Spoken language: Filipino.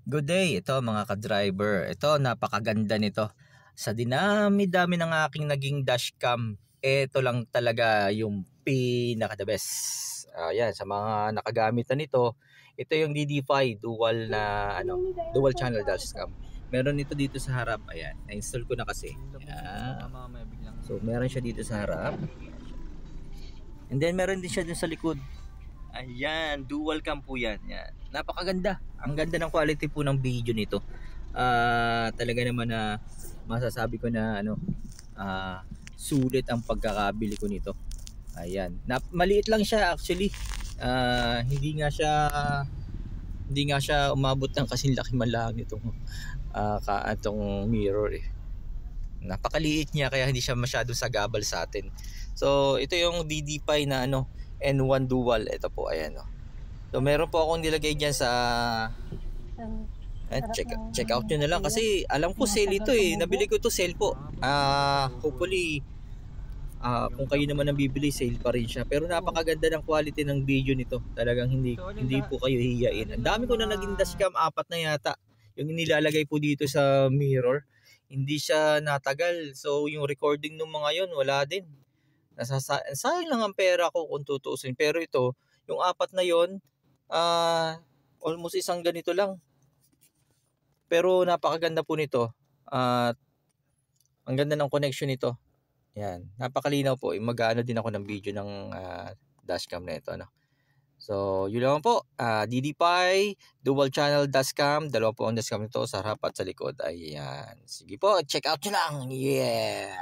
Good day, ito mga ka-driver. Ito, napakaganda nito. Sa dinami-dami ng aking naging dashcam, ito lang talaga yung pinaka-the best. Ayan, sa mga nakagamit na nito, ito yung DD5 dual channel dashcam. Meron ito dito sa harap. Ayan, na-install ko na kasi. Ayan. So, meron siya dito sa harap. And then, meron din siya dun sa likod. Ayan, dual cam po yan. Yan. Napakaganda. Ang ganda ng quality po ng video nito. Talaga naman na masasabi ko na sulit ang pagkakabili ko nito. Ayan. Maliit lang siya actually. Hindi nga siya umabot ng kasing laki man lang nitong itong mirror eh. Napakaliit niya kaya hindi siya masyado sagabal sa atin. So ito yung DD5 na N1 dual. Ito po, ayan. So meron po akong nilagay diyan sa check out nyo na lang kasi alam ko sale ito eh. Nabili ko ito sale po. Hopefully kung kayo naman ang bibili, sale pa rin siya. Pero napakaganda ng quality ng video nito. Talagang hindi po kayo hihiyain. Ang dami ko na naging dashcam, 4 na yata. Yung nilalagay po dito sa mirror, hindi siya natagal. So yung recording ng mga yon wala din. Sayang lang ang pera ko kung tutuusin. Pero ito, yung 4 na yon, almost isang ganito lang. Pero napakaganda po nito. Ang ganda ng connection nito. Yan, napakalinaw po. Mag-aano din ako ng video ng dashcam na ito. So, yun lang po. DD5, dual channel dashcam. Dalawa po ang dashcam nito sa harap at sa likod. Ayan. Sige po, check out nyo lang. Yeah!